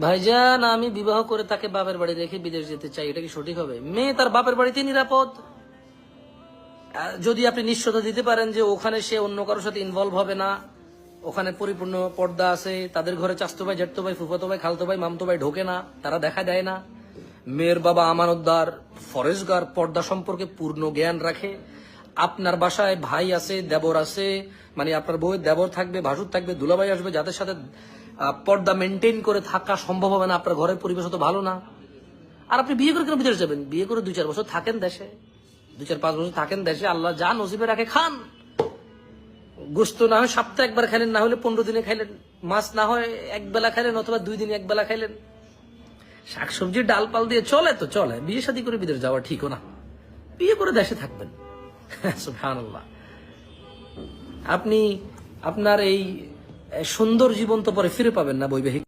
ভাইজান, আমি বিবাহ করে তাকে বাপের বাড়ি রেখে বিদেশ যেতে চাই, এটা কি সঠিক হবে? মেয়ে তার বাপের বাড়িতে নিরাপদ। যদি আপনি নিশ্চয়তা দিতে পারেন যে ওখানে সে অন্য কারোর সাথে ইনভলভ হবে না, ওখানে পরিপূর্ণ পর্দা আছে, তাদের ঘরে চাচতো ভাই, জেঠতো ভাই, ফুফাতো ভাই, খালতো ভাই, মামতো ভাই ঢোকে না, তারা দেখা দেয় না, মেয়ের বাবা আমানতদার, ফরেজগার, পর্দা সম্পর্কে পূর্ণ জ্ঞান রাখে, আপনার বাসায় ভাই আছে, দেবর আছে, মানে আপনার বউয়ের দেবর থাকবে, ভাসুর থাকবে, দুলাভাই আসবে, যাদের সাথে পর্দা মেনটেন করে থাকা সম্ভব হবে না, আপনার ঘরের পরিবেশ তো ভালো না। আর আপনি বিয়ে করে কেন বিদেশ যাবেন? বিয়ে করে 2-4 বছর থাকেন দেশে, 2-4-5 বছর থাকেন দেশে, আল্লাহ যা নসিবে রাখে খান। গোস্ত না হয় সপ্তাহে একবার খাইলেন, না হলে 15 দিনে খাইলেন, মাছ না হয় একবেলা খাইলেন, অথবা 2 দিনে একবেলা খাইলেন, শাকসবজি ডাল পাল দিয়ে চলে তো চলে। বিয়ে শাদী করে বিদেশ যাওয়া ঠিকও না, বিয়ে করে দেশে থাকবেন। সুবহানাল্লাহ। আপনি আপনার এই সুন্দর জীবন তো পরে ফিরে পাবেন না বৈবাহিক